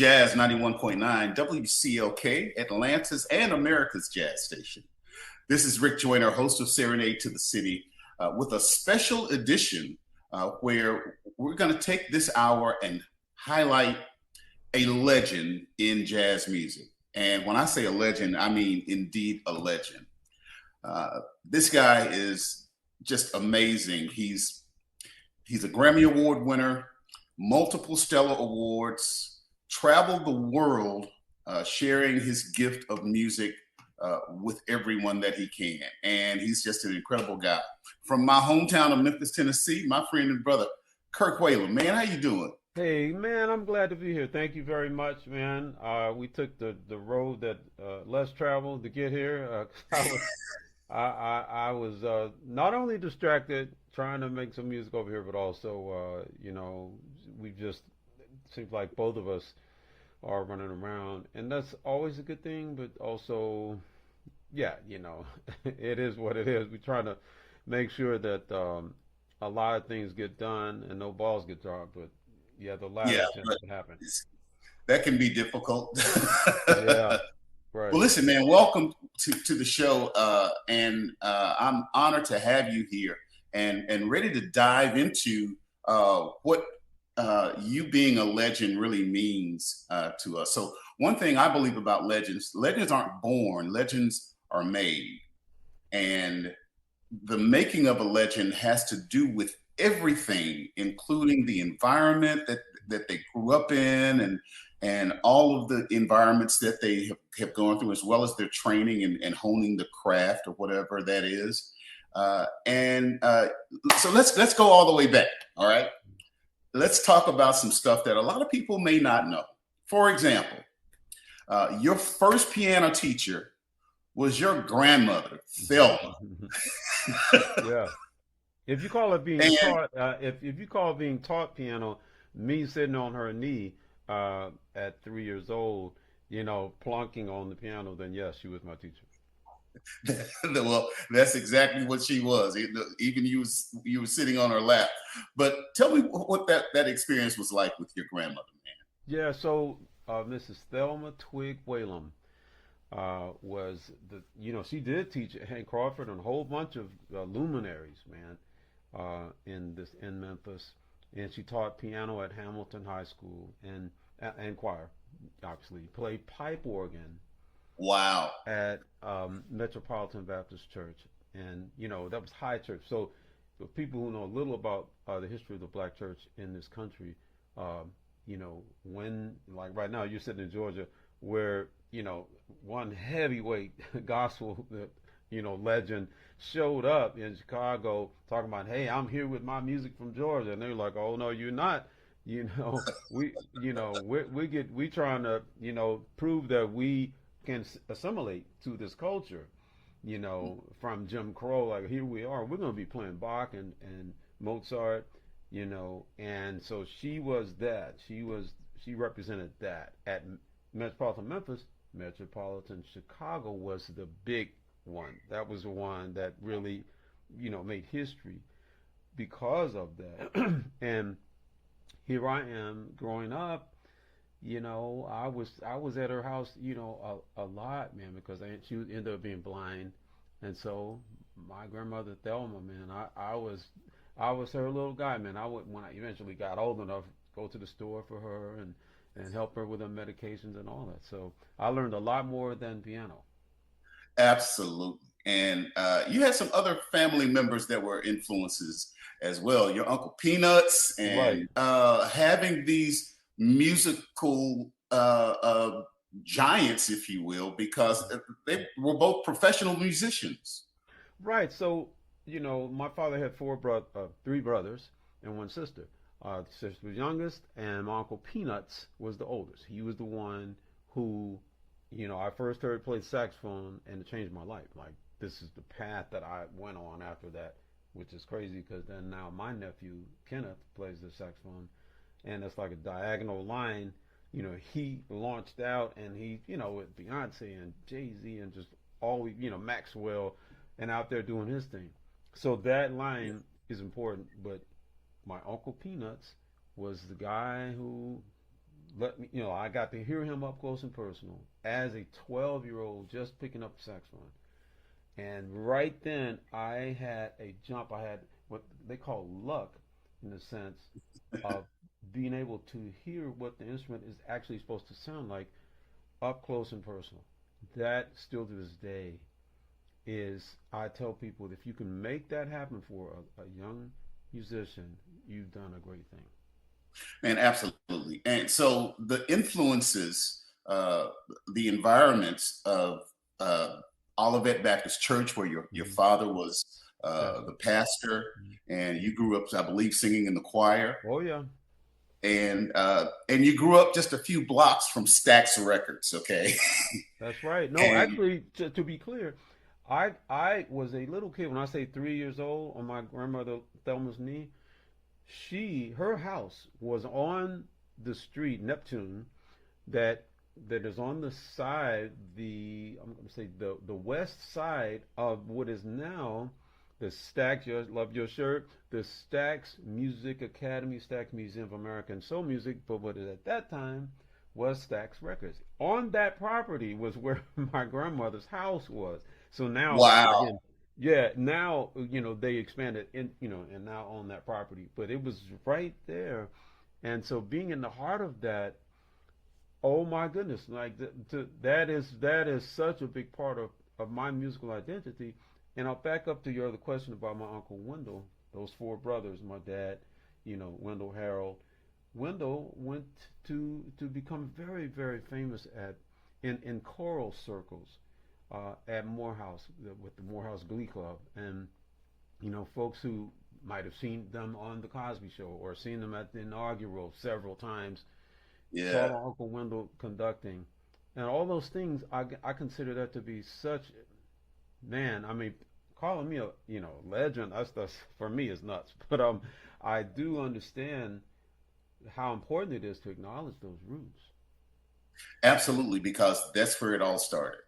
Jazz 91.9, WCLK, Atlanta's and America's Jazz Station. This is Rick Joyner, host of Serenade to the City, with a special edition where we're going to take this hour and highlight a legend in jazz music. And when I say a legend, I mean indeed a legend. This guy is just amazing. He's a Grammy Award winner, multiple Stellar Awards, traveled the world sharing his gift of music with everyone that he can. And he's just an incredible guy. From my hometown of Memphis, Tennessee, my friend and brother, Kirk Whalum. Man, how you doing? Hey man, I'm glad to be here. Thank you very much, man. We took the road that less traveled to get here. I was not only distracted trying to make some music over here, but also we just seems like both of us are running around, and that's always a good thing. But also, yeah, it is what it is. We're trying to make sure that a lot of things get done and no balls get dropped, but yeah, the latter Yeah, tends but to happen. that can be difficult. Yeah, Well, right. listen, man, welcome to the show. And I'm honored to have you here and ready to dive into what you being a legend really means to us. So, one thing I believe about legends aren't born, legends are made. And the making of a legend has to do with everything, including the environment that they grew up in and all of the environments that they have gone through, as well as their training and honing the craft or whatever that is. And so let's go all the way back. All right, let's talk about some stuff that a lot of people may not know. For example, your first piano teacher was your grandmother, Thelma. Yeah. If you call it being And taught, if you call being taught piano, me sitting on her knee at 3 years old, plunking on the piano, then yes, she was my teacher. well, that's exactly what she was. Even you were sitting on her lap. But tell me what that experience was like with your grandmother, Yeah. So Mrs. Thelma Twig Whalum was she did teach at Hank Crawford and a whole bunch of luminaries, man, in Memphis, and she taught piano at Hamilton High School and choir, obviously played pipe organ man. Wow. at Metropolitan Baptist Church, and that was high church. So for people who know a little about the history of the black church in this country, when like right now you're sitting in Georgia, where one heavyweight gospel legend showed up in Chicago talking about, hey, I'm here with my music from Georgia, and they're like, oh no, you're not. We we trying to prove that we can assimilate to this culture, from Jim Crow. Like here we are, we're gonna be playing Bach and Mozart, and so she was that. She represented that at Metropolitan Memphis. Metropolitan Chicago was the big one. That was the one that really, made history because of that. And here I am growing up. I was at her house, a lot, man, because she ended up being blind, and so my grandmother Thelma, man, I was her little guy, man. I would when I eventually got old enough, go to the store for her and help her with her medications and all that. So I learned a lot more than piano. Absolutely. And you had some other family members that were influences as well. Your Uncle Peanuts Right. and having these musical giants, if you will, because they were both professional musicians. Right. So, my father had three brothers and one sister. The sister was youngest, and my uncle Peanuts was the oldest. He was the one who, I first heard play saxophone, and it changed my life. Like this is the path that I went on after that, which is crazy because then now my nephew Kenneth plays the saxophone, and it's like a diagonal line. He launched out, and he, with Beyonce and Jay Z and just all, Maxwell, and out there doing his thing. So that line is important. But my uncle Peanuts was the guy who, let me, I got to hear him up close and personal as a 12-year-old just picking up the saxophone. And right then, I had a jump. I had what they call luck in the sense of being able to hear what the instrument is actually supposed to sound like up close and personal. That still to this day is, I tell people, if you can make that happen for a young musician, you've done a great thing. And absolutely. And so the influences, the environments of uh, Olivet Baptist Church, where your Mm-hmm. father was Yeah. the pastor, Mhm. and you grew up, I believe, singing in the choir, Oh yeah. and you grew up just a few blocks from Stax Records, okay? That's right. No, And actually, to be clear, I was a little kid when I say 3 years old on my grandmother Thelma's knee. Her house was on the street Neptune that that is on the side, I'm going to say the west side of what is now the Stax. Love your shirt. The Stax Music Academy, Stax Museum of American Soul Music, but what is at that time was Stax Records. On that property was where my grandmother's house was. So now wow, again, yeah, now they expanded and now own that property, but it was right there, and so being in the heart of that, oh my goodness, like that is such a big part of my musical identity. And I'll back up to your other question about my uncle Wendell. Those four brothers, my dad, Wendell, Harold. Wendell went to become very very famous in choral circles at Morehouse with the Morehouse Glee Club, and folks who might have seen them on the Cosby Show or seen them at the inaugural several times saw yeah, my Uncle Wendell conducting, and all those things. I consider that to be such, man. I mean, calling me a legend. That's for me is nuts. But I do understand how important it is to acknowledge those roots. absolutely, because that's where it all started.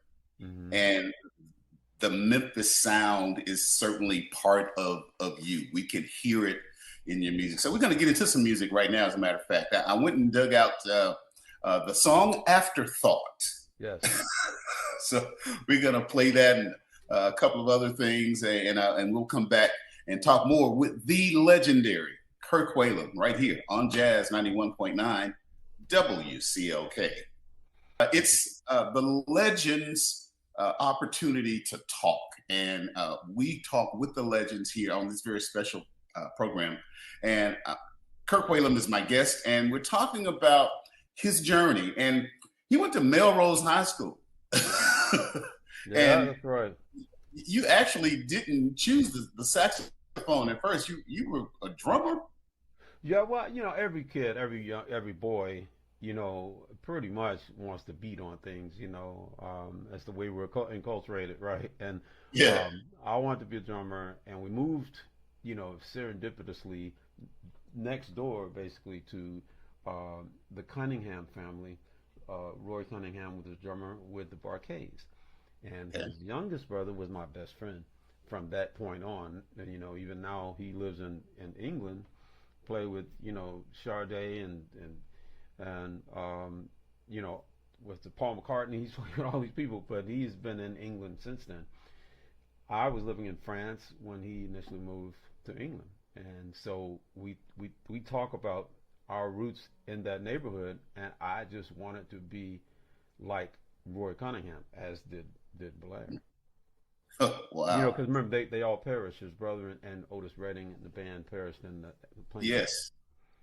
Mm-hmm. And the Memphis sound is certainly part of you. We can hear it in your music. So we're going to get into some music right now. As a matter of fact, I went and dug out the song "Afterthought." Yes. So we're going to play that and a couple of other things, and we'll come back and talk more with the legendary Kirk Whalum right here on Jazz 91.9 WCLK. It's the legends' opportunity to talk, and we talk with the legends here on this very special program. And Kirk Whalum is my guest, and we're talking about his journey. And he went to Melrose High School, Yeah, and that's right. you actually didn't choose the saxophone at first. You were a drummer. Yeah, well, every kid, every boy, pretty much wants to beat on things. That's the way we're enculturated, right? And Yeah. I wanted to be a drummer, and we moved, serendipitously next door, basically to the Cunningham family. Roy Cunningham was a drummer with the Barcades, and Okay. his youngest brother was my best friend from that point on. And even now he lives in England, play with Sade and with the Paul McCartney. He's played with all these people, but he's been in England since then. I was living in France when he initially moved to England, and so we talk about our roots in that neighborhood, and I just wanted to be like Roy Cunningham, as did Blair. Wow. Because remember they all perished. His brother and Otis Redding and the band perished in the plane crash. Yes.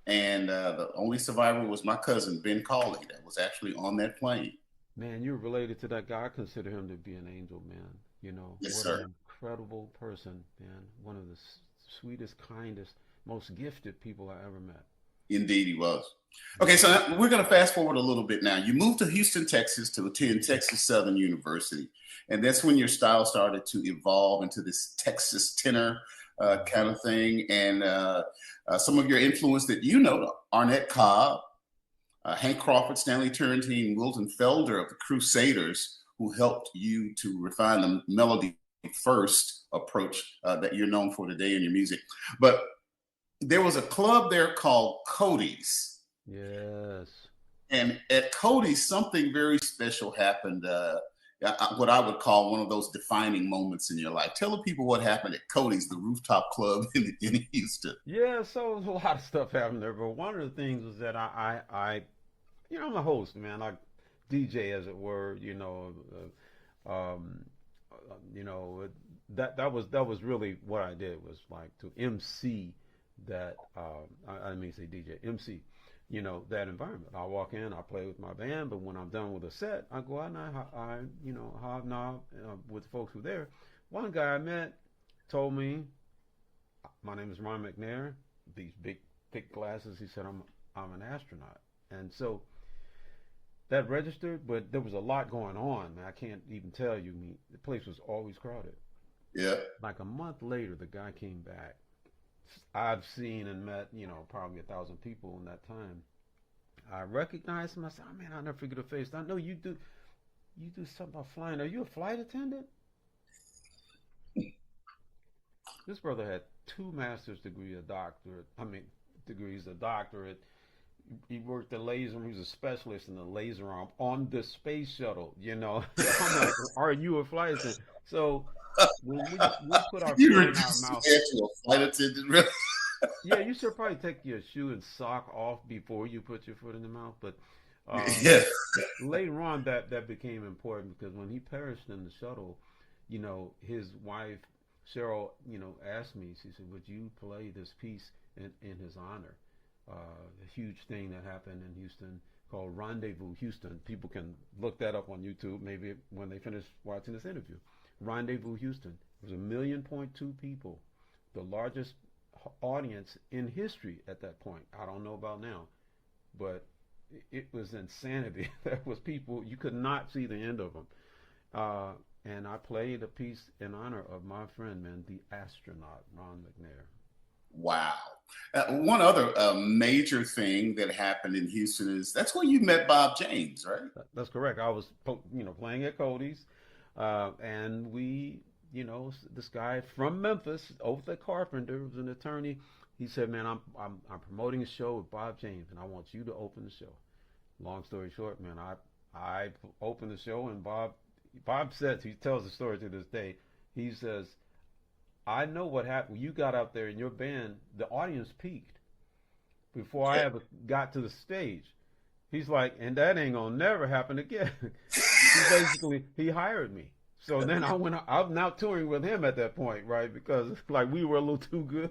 And the only survivor was my cousin Ben Cawley, that was actually on that plane. Man, you're related to that guy. I consider him to be an angel, man. Yes, What sir. an incredible person, man. One of the sweetest, kindest, most gifted people I ever met. Indeed, he was. Okay, so we're going to fast forward a little bit now. You moved to Houston, Texas to attend Texas Southern University. And that's when your style started to evolve into this Texas tenor kind of thing. And some of your influence that Arnett Cobb, Hank Crawford, Stanley Turrentine, Wilton Felder of the Crusaders, who helped you to refine the melody first approach that you're known for today in your music. But there was a club there called Cody's, Yes. And at Cody's, something very special happened. What I would call one of those defining moments in your life. Tell the people what happened at Cody's, the rooftop club in Houston. Yeah, so a lot of stuff happened there, but one of the things was that I'm a host, man. I DJ, as it were. Um, you know, that was really what I did was like to MC that. I didn't mean to say DJ, MC. That environment. I walk in, I play with my band, but when I'm done with a set, I go out and I hobnob with the folks who are there. One guy I met told me, "My name is Ron McNair. These big, thick glasses." He said, "I'm an astronaut," and so that registered. But there was a lot going on. Man, I can't even tell you. The place was always crowded. Yeah. Like a month later, the guy came back. I've seen and met, probably 1,000 people in that time. I recognized him. I said, "Oh man, I'll never forget the face. I know you do. You do something about flying. Are you a flight attendant?" This brother had two master's degree, a doctorate. I mean, degrees, a doctorate. He worked the laser. He was a specialist in the laser arm on the space shuttle. I'm like, "Are you a flight attendant?" So when we put our You foot in our reduced mouth. your head to a flight attendant, really? Yeah, you should probably take your shoe and sock off before you put your foot in the mouth. But um, Yeah. later on, that became important because when he perished in the shuttle, his wife Cheryl, asked me. She said, "Would you play this piece in his honor?" A huge thing that happened in Houston called Rendezvous Houston. People can look that up on YouTube maybe when they finish watching this interview. Rendezvous Houston. It was 1.2 million people, the largest audience in history at that point. I don't know about now, but it was insanity. There was people you could not see the end of them. And I played a piece in honor of my friend, man, the astronaut Ron McNair. Wow. One other major thing that happened in Houston is that's where you met Bob James, right? That's correct. I was, playing at Cody's, and this guy from Memphis, over the Carpenter, was an attorney. He said, "Man, I'm promoting a show with Bob James, and I want you to open the show." Long story short, man, I opened the show, and Bob says, he tells the story to this day. He says, "I know what happened. You got out there in your band, the audience peaked before I ever got to the stage." He's like, "And that ain't gonna never happen again." He hired me. So then I'm now touring with him at that point, right? Because like we were a little too good.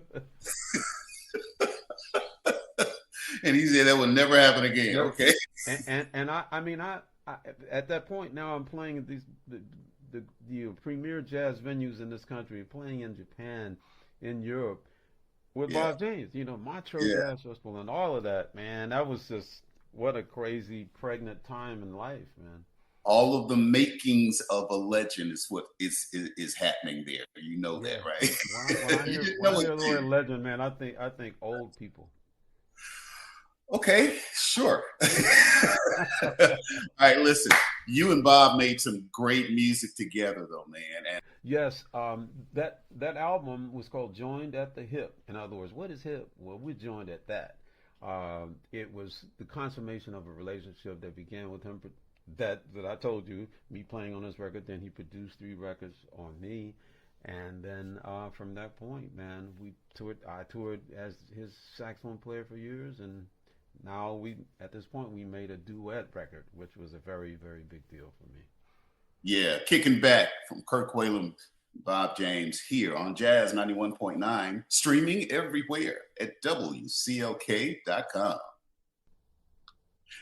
And he said that would never happen again. Yep. Okay. And I mean I at that point now I'm playing at the premier jazz venues in this country, playing in Japan, in Europe with Yeah. Bob James, Montreux Yeah. Jazz Festival and all of that, man. That was just what a crazy pregnant time in life, man. All of the makings of a legend is what is happening there. You know that, Yeah. right? When I You hear didn't when I know it hear the word too. legend, man, I think old people. Okay, sure. All right, listen. You and Bob made some great music together, though, man. And Yes, that album was called "Joined at the Hip." In other words, what is hip? Well, we joined at that. It was the consummation of a relationship that began with him. That I told you, me playing on his record. Then he produced 3 records on me, and then from that point, man, we toured. I toured as his saxophone player for years, and now at this point we made a duet record, which was a very very big deal for me. yeah, kicking back from Kirk Whalum, Bob James here on Jazz 91.9, streaming everywhere at WCLK.com.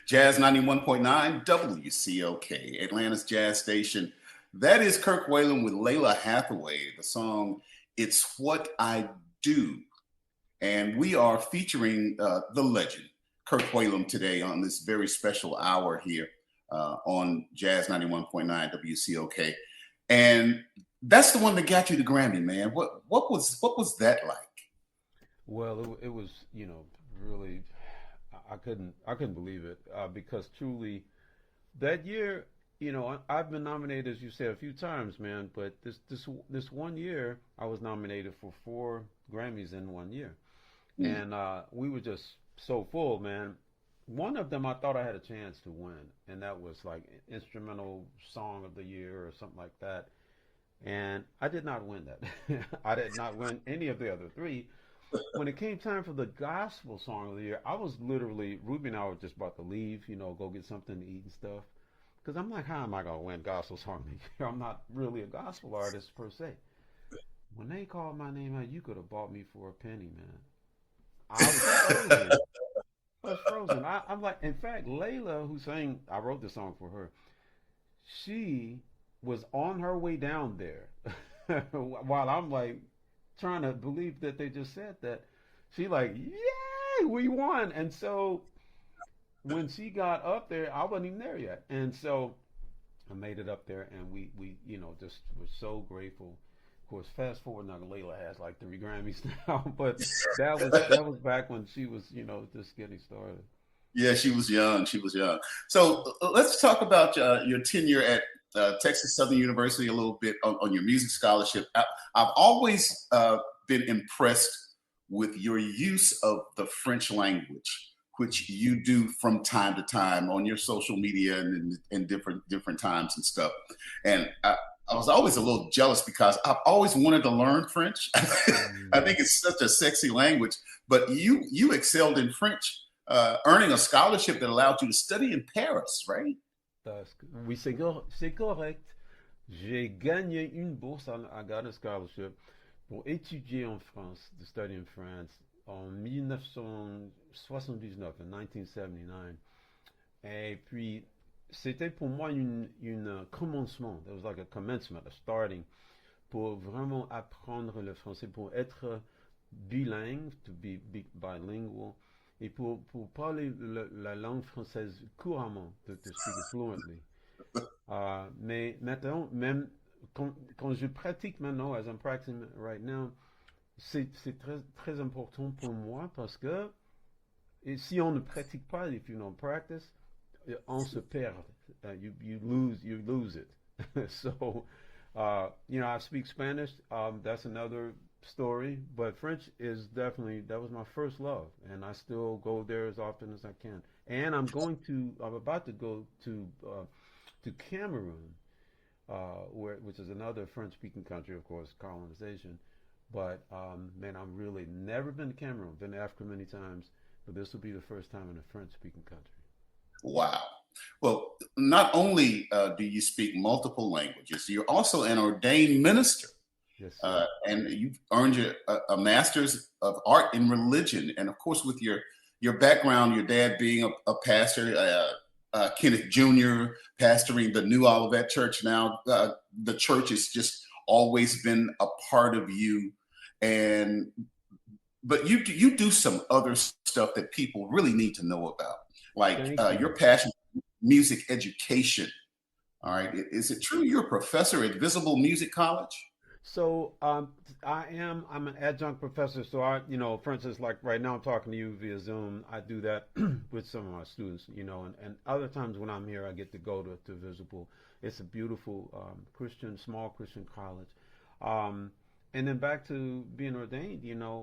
Jazz 91.9, WCLK, Atlanta's jazz station. That is Kirk Whalum with Layla Hathaway, the song It's What I Do. And we are featuring the legend, Kirk Whalum, today on this very special hour here on Jazz 91.9 WCOK. And that's the one that got you the Grammy, man. What was that like? Well, it was, really, I couldn't believe it because truly that year, I've been nominated, as you said, a few times, man. But this one year, I was nominated for 4 Grammys in one year, Mm. and we were just so full, man. one of them I thought I had a chance to win, and that was like instrumental song of the year or something like that. And I did not win that. I did not win any of the other three. When it came time for the gospel song of the year, I was literally Ruby and I were just about to leave, go get something to eat and stuff. Because I'm like, how am I gonna win gospel song of the year? I'm not really a gospel artist per se. When they called my name out, you could have bought me for a penny, man. I was frozen. I was frozen. I'm like, in fact, Layla, who sang, I wrote the song for her. She was on her way down there, while I'm like trying to believe that they just said that. She like, yay, we won. And so when she got up there, I wasn't even there yet. And so I made it up there, and we just were so grateful. Of course, fast forward now, Layla has like 3 Grammys now, but that was back when she was, just getting started. Yeah, she was young. She was young. So let's talk about your tenure at Texas Southern University a little bit on your music scholarship. I've always been impressed with your use of the French language, which you do from time to time on your social media and in different times and stuff. And I was always a little jealous because I've always wanted to learn French. I Yeah. think it's such a sexy language, but you excelled in French, earning a scholarship that allowed you to study in Paris, right? Oui, c'est correct. J'ai gagné une bourse. I got a scholarship pour étudier en France, to study in France, en 1979, in 1979. Et puis, c'était pour moi une commencement. It was like a commencement, a starting, pour vraiment apprendre le français, pour être bilingue, to be bilingual, et pour parler la langue française couramment, to speak it fluently. Mais maintenant, même quand je pratique maintenant, as I'm practicing right now, c'est très, très important pour moi parce que si on ne pratique pas, if you don't practice, on se perd. You lose it. So, I speak Spanish. That's another story. But French is definitely that was my first love, and I still go there as often as I can. And I'm about to go to Cameroon, which is another French-speaking country, of course, colonization. But man, I'm really never been to Cameroon. Been to Africa many times, but this will be the first time in a French-speaking country. Wow. Well, not only do you speak multiple languages, you're also an ordained minister. Yes, sir. And you've earned a master's of art in religion. And of course, with your background, your dad being a pastor, Kenneth Jr., pastoring the New Olivet Church now, the church has just always been a part of you. And but you do some other stuff that people really need to know about, like Thank your you. passion for music education. All right, is it true you're a professor at Visible Music College? So I'm an adjunct professor. So for instance, like right now I'm talking to you via Zoom. I do that with some of my students, and other times when I'm here, I get to go to Visible. It's a beautiful small Christian college. Um, and then back to being ordained,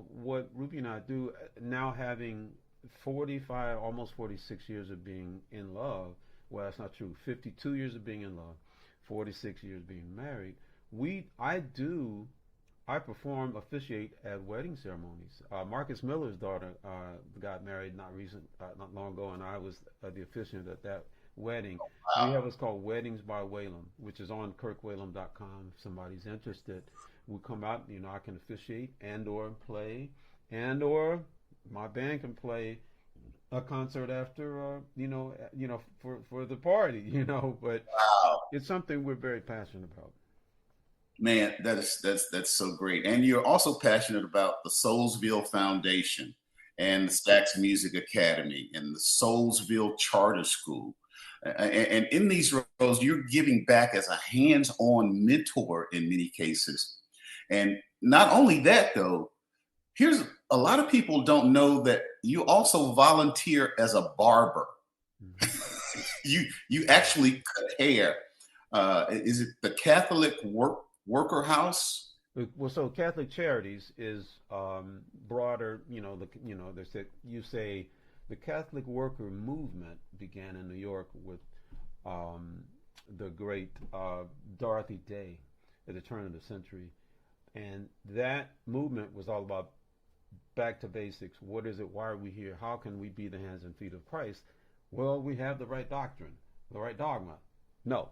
what Ruby and I do now, having 45, almost 46 years of being in love. Well, that's not true. 52 years of being in love, 46 years being married. I perform, officiate at wedding ceremonies. Marcus Miller's daughter got married not long ago, and I was the officiant at that wedding. We have what's called Weddings by Whalum, which is on kirkwhalum.com. If somebody's interested, we come out. I can officiate and or play, and or my band can play a concert after, for the party, But Wow. it's something we're very passionate about. Man, that's so great. And you're also passionate about the Soulsville Foundation and the Stax Music Academy and the Soulsville Charter School. And in these roles, you're giving back as a hands-on mentor in many cases. And not only that, though, here's a lot of people don't know that you also volunteer as a barber. Mhm. You actually cut hair. Is it the Catholic Worker House? Well, so Catholic Charities is broader. They say you say The Catholic worker movement began in New York with um, the great Dorothy Day at the turn of the century. And that movement was all about back to basics. What is it? Why are we here? How can we be the hands and feet of Christ? Well, we have the right doctrine, the right dogma. No.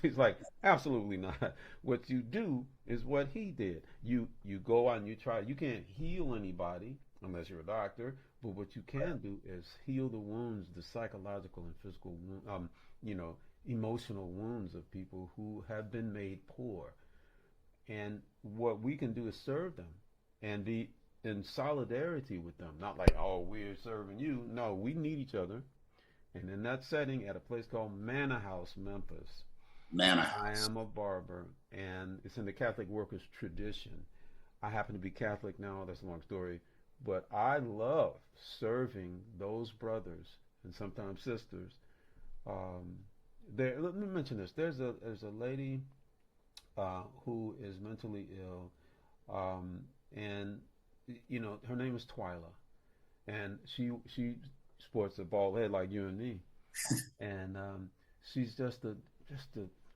She's like, absolutely not. What you do is what he did. You go out and you try. You can't heal anybody unless you're a doctor. But what you can do is heal the wounds, the psychological and physical, you know, emotional wounds of people who have been made poor. And what we can do is serve them and be in solidarity with them. Not like, oh, we're serving you. No, we need each other. And in that setting, at a place called Manor House, Memphis, Manor I House. am a barber, and it's in the Catholic workers' tradition. I happen to be Catholic now. That's a long story, but I love serving those brothers and sometimes sisters. Um, let me mention this. There's a lady who is mentally ill, and her name is Twyla, and she sports a bald head like you and me, and she's just a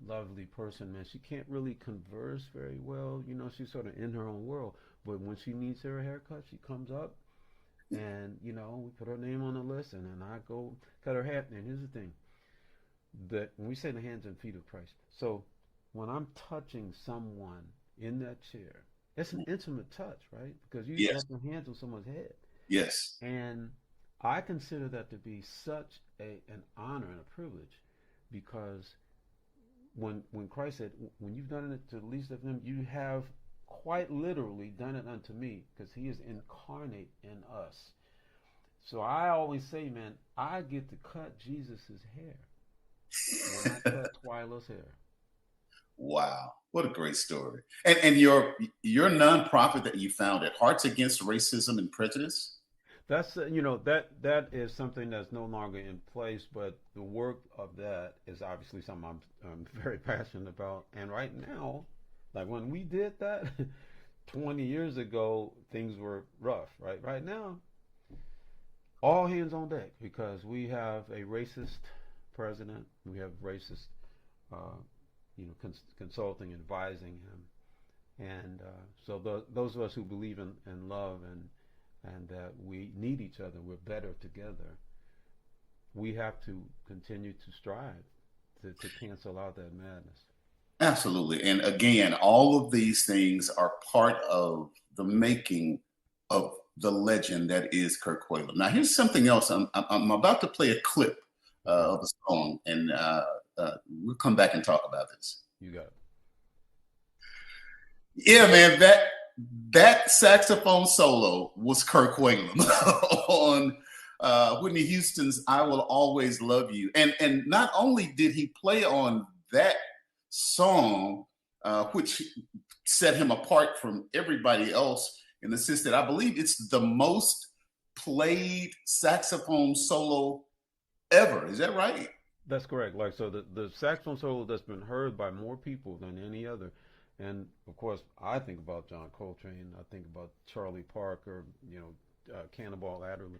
lovely person, man. She can't really converse very well, she's sort of in her own world. But when she needs her haircut, she comes up, and we put her name on the list, and then I go cut her hair. And here's the thing: that when we say the hands and feet of Christ, so when I'm touching someone in that chair, it's an intimate touch, right? Because you Yes. have your hands on someone's head. Yes. And I consider that to be such an honor and a privilege, because when Christ said, "When you've done it to the least of them, you have quite literally done it unto me," because He is incarnate in us. So I always say, man, I get to cut Jesus's hair when I cut Twyla's hair. Wow. What a great story. And your nonprofit that you founded, Hearts Against Racism and Prejudice. That's that is something that's no longer in place, but the work of that is obviously something I'm very passionate about. And right now, like when we did that 20 years ago, things were rough. Right now, all hands on deck, because we have a racist president, we have racist, uh, consulting, advising him, and so those of us who believe in love and that we need each other, we're better together. We have to continue to strive to cancel out that madness. Absolutely. And again, all of these things are part of the making of the legend that is Kirk Whalum. Now, here's something else. I'm about to play a clip Okay, of a song, and we'll come back and talk about this. you got it. Yeah, man, that saxophone solo was Kirk Whalum on Whitney Houston's "I Will Always Love You," and not only did he play on that song, which set him apart from everybody else in the sense that I believe it's the most played saxophone solo ever. Is that right? That's correct. Like, so the saxophone solo that's been heard by more people than any other. And of course, I think about John Coltrane. I think about Charlie Parker. Cannonball Adderley.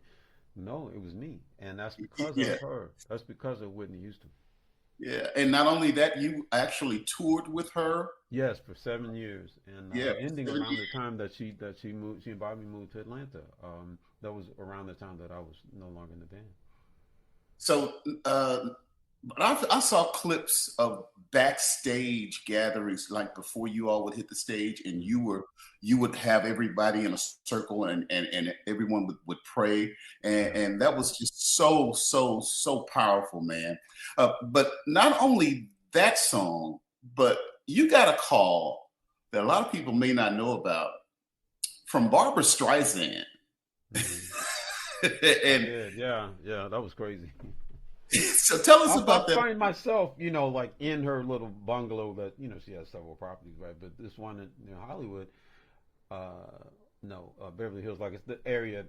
No, it was me, and that's because Yeah, of her. That's because of Whitney Houston. yeah. And not only that, you actually toured with her. Yes, for 7 years, and Yeah, ending for around the time that she moved, she and Bobby moved to Atlanta. That was around the time that I was no longer in the band. So but I saw clips of backstage gatherings, like before you all would hit the stage, and you would have everybody in a circle, and everyone would pray, Yeah. and that was just so powerful, man. But not only that song, but you got a call that a lot of people may not know about from Barbara Streisand, Hmm. I and did. Yeah, yeah, that was crazy. so tell us I about that. find myself, like in her little bungalow that, she has several properties, right? But this one in Hollywood, uh, no, Beverly Hills, like it's the area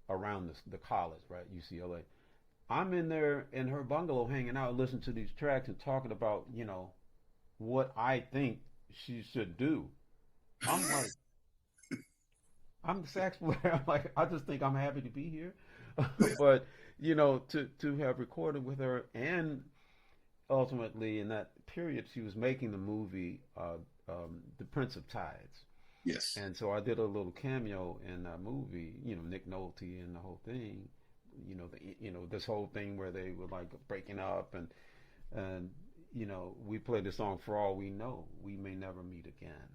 around the college, right? UCLA. I'm in there in her bungalow hanging out, listening to these tracks and talking about, what I think she should do. I'm like, I'm the sax player. I'm like, I just think I'm happy to be here. But to have recorded with her, and ultimately in that period she was making the movie The Prince of Tides. Yes. And so I did a little cameo in that movie, Nick Nolte and the whole thing, this whole thing where they were like breaking up, and we played the song For All We Know, We May Never Meet Again.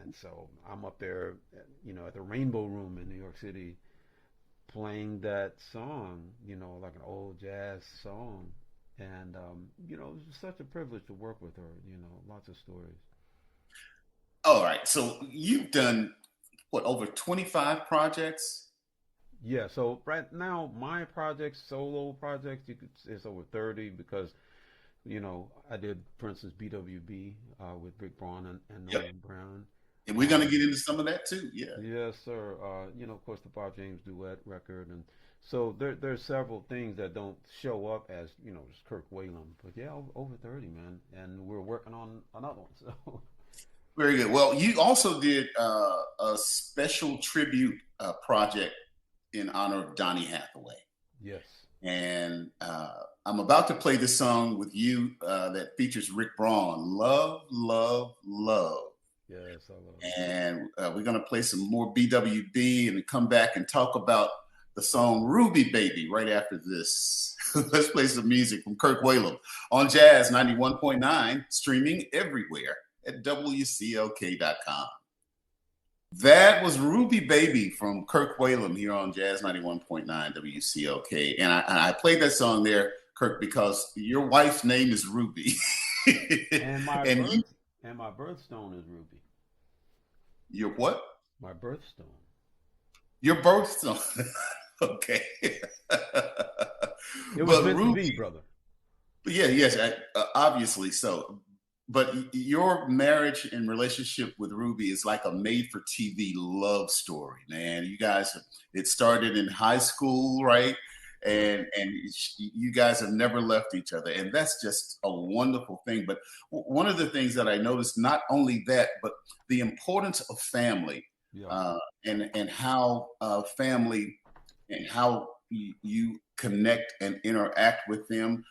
And so I'm up there, at the Rainbow Room in New York City playing that song, like an old jazz song. And, it was such a privilege to work with her, lots of stories. All right. So you've done what, over 25 projects? Yeah, so right now my projects, solo projects, it's over 30 because, I did, for instance, BWB with Rick Braun and Yep. Nolan Brown. And we're going to Um, get into some of that too. Yeah. yes, sir. Of course, the Bob James duet record, and so there's several things that don't show up as just Kirk Whalum. But yeah, over 30, man, and we're working on another one. So Very good. Well, you also did a special tribute project in honor of Donny Hathaway. yes, And I'm about to play this song with you that features Rick Braun, Love, Love, Love. yes, I love And we're going to play some more BWB and come back and talk about the song Ruby Baby right after this. Let's play some music from Kirk Whalum on Jazz 91.9, streaming everywhere at WCLK.com. That was Ruby Baby from Kirk Whalum here on Jazz 91.9 WCLK. And I played that song there, Kirk, because your wife's name is Ruby. it. And my and you, birthstone is Ruby. your what? My birthstone. Your birthstone. Okay. It was But meant to Ruby, be, brother. yeah, yes, obviously so. But your marriage and relationship with Ruby is like a made-for-TV love story, man. You guys, it started in high school, right? Right. And you guys have never left each other, and that's just a wonderful thing. But one of the things that I noticed, not only that, but the importance of family, Yeah. uh, and how family and how you connect and interact with them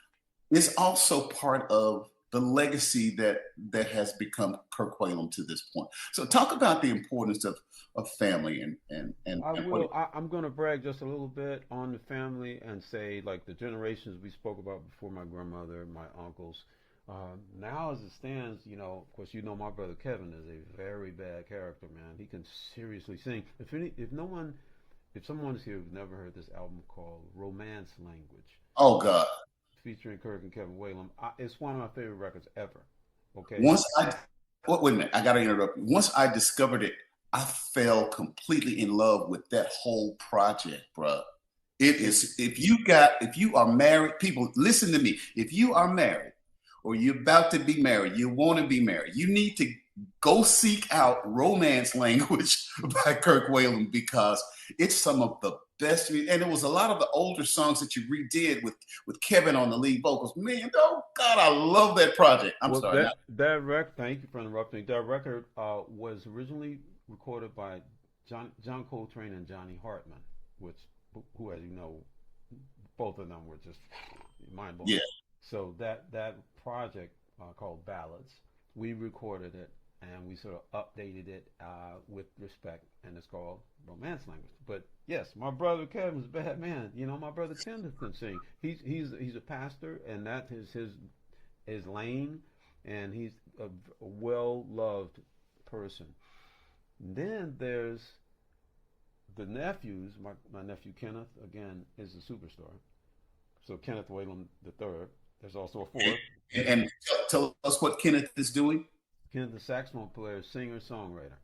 is also part of the legacy that has become Kirk Whalum to this point. So talk about the importance of family I and what will. I'm going to brag just a little bit on the family and say, like, the generations we spoke about before, my grandmother, my uncles. Now, as it stands, of course, my brother Kevin is a very bad character, man. He can seriously sing. If someone is here who's never heard this album called Romance Language, oh God. featuring Kirk and Kevin Whalum, it's one of my favorite records ever. Okay. Once I wait a minute, I gotta interrupt you. Once I discovered it, I fell completely in love with that whole project, bro. It It, is if you are married, people listen to me. If you are married or you're about to be married, you want to be married, you need to go seek out Romance Language by Kirk Whalum because it's some of the best. And it was a lot of the older songs that you redid with Kevin on the lead vocals. Man, oh God, I love that project. I'm well, sorry. Now, that record. Thank you for interrupting. That record was originally recorded by John Coltrane and Johnny Hartman, which who, as you know, both of them were just mind blowing. yeah, So that project called Ballads, we recorded it and we sort of updated it with respect, and it's called Romance Language. But yes, my brother Kevin's a bad man. My brother Ken can sing. He's a pastor, and that is his lane, and he's a well loved person. Then there's the nephews. My nephew Kenneth again is a superstar. So Kenneth Whalum the third. There's also a fourth. and tell us what Kenneth is doing Kenneth the saxophone player, singer, songwriter.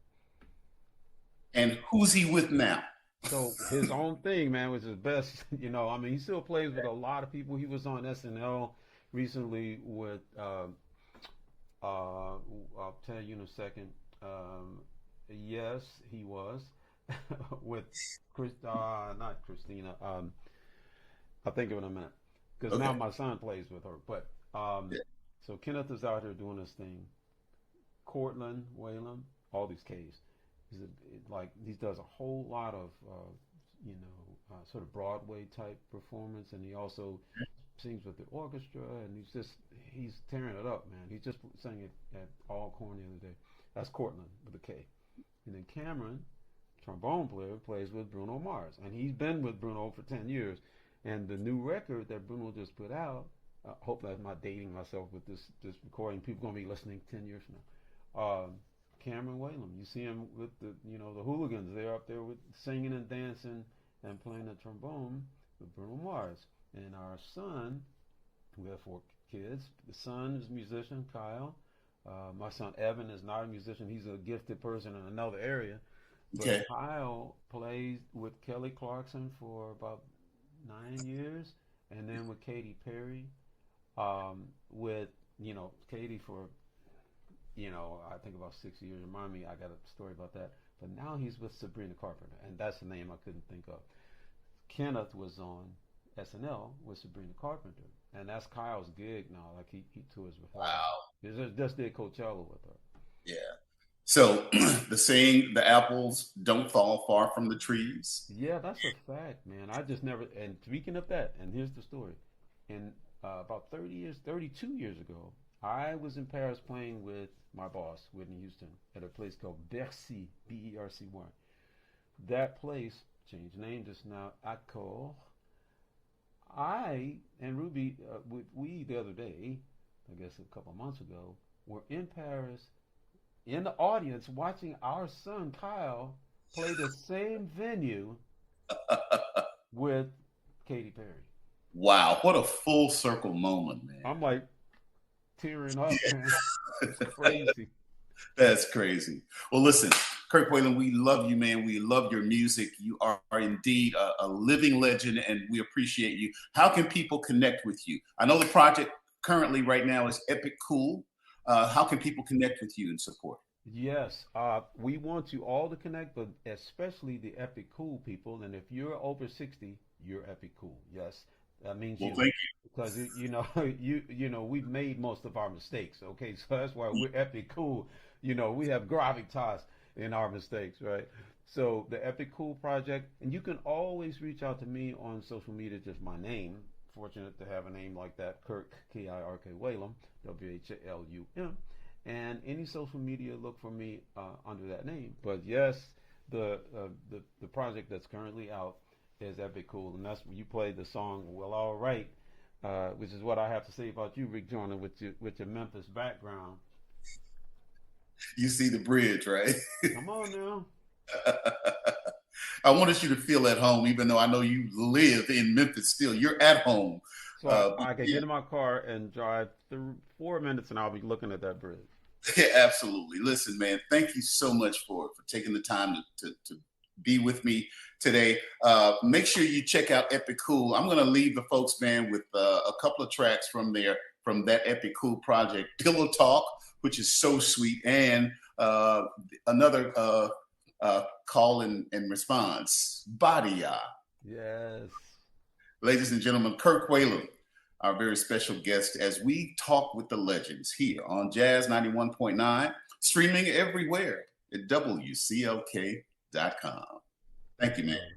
and who's he with now. So his own thing, man, was his best. I mean, he still plays with a lot of people. He was on SNL recently with. I'll tell you in a second. Yes, he was with not Christina. I'll think of it in a minute because now Okay. my son plays with her. But Yeah. so Kenneth is out here doing his thing. Cortland, Whalum, all these K's. He's like he does a whole lot of sort of Broadway type performance, and he also sings with the orchestra, and he's tearing it up, man. He just sang it at Alcorn the other day. That's Cortland with a K. And then Cameron, trombone player, plays with Bruno Mars, and he's been with Bruno for 10 years. And the new record that Bruno just put out, I hope I'm not dating myself with this recording. People gonna be listening 10 years from now. Cameron Whalum, you see him with the hooligans. They're up there with singing and dancing and playing the trombone with Bruno Mars. And our son, we have 4 kids. The son is a musician, Kyle. My son Evan is not a musician. He's a gifted person in another area. But Okay. Kyle plays with Kelly Clarkson for about 9 years, and then with Katy Perry, with Katy for I think about 6 years. Remind me, I got a story about that. But now he's with Sabrina Carpenter, and that's the name I couldn't think of. Kenneth was on SNL with Sabrina Carpenter, and that's Kyle's gig now. Like he tours with her. Wow. He just did Coachella with her. Yeah. So the saying, the apples don't fall far from the trees. Yeah, that's a fact, man. I just never. And speaking of that, and here's the story. In about 32 years ago, I was in Paris playing with my boss, Whitney Houston, at a place called Bercy, Bercy. That place changed name just now, Accor. I and Ruby, we the other day, I guess a couple of months ago, were in Paris in the audience watching our son Kyle play the same venue with Katy Perry. Wow, what a full circle moment, man. I'm like tearing up, man. It's crazy. That's crazy. Well, listen, Kirk Whalum, we love you, man. We love your music. You are indeed a living legend, and we appreciate you. How can people connect with you? I know the project currently right now is Epic Cool. How can people connect with you and support? Yes, we want you all to connect, but especially the Epic Cool people. And if you're over 60, you're Epic Cool. Yes, that means Well, you, thank because we've made most of our mistakes. Okay, so that's why we're Epic Cool. We have gravitas in our mistakes, right? So the Epic Cool project, and you can always reach out to me on social media, just my name. Fortunate to have a name like that, Kirk Kirk Whalum, Whalum, and any social media, look for me under that name. But yes, the project that's currently out is Epic Cool, and that's when you play the song "Well, All Right," which is what I have to say about you, Rick Joyner, with your Memphis background. you. You see the bridge, right? Come on now. I wanted you to feel at home, even though I know you live in Memphis still. You're at home. So I can Yeah, get in my car and drive through 4 minutes, and I'll be looking at that bridge. yeah, absolutely. Listen, man, thank you so much for taking the time to be with me today. Make sure you check out Epic Cool. I'm going to leave the folks, man, with a couple of tracks from that Epic Cool project. Pillow Talk, which is so sweet, and another call and response, Badia. Yes. Ladies and gentlemen, Kirk Whalum, our very special guest, as we talk with the legends here on Jazz 91.9, streaming everywhere at WCLK.com. Thank you, man.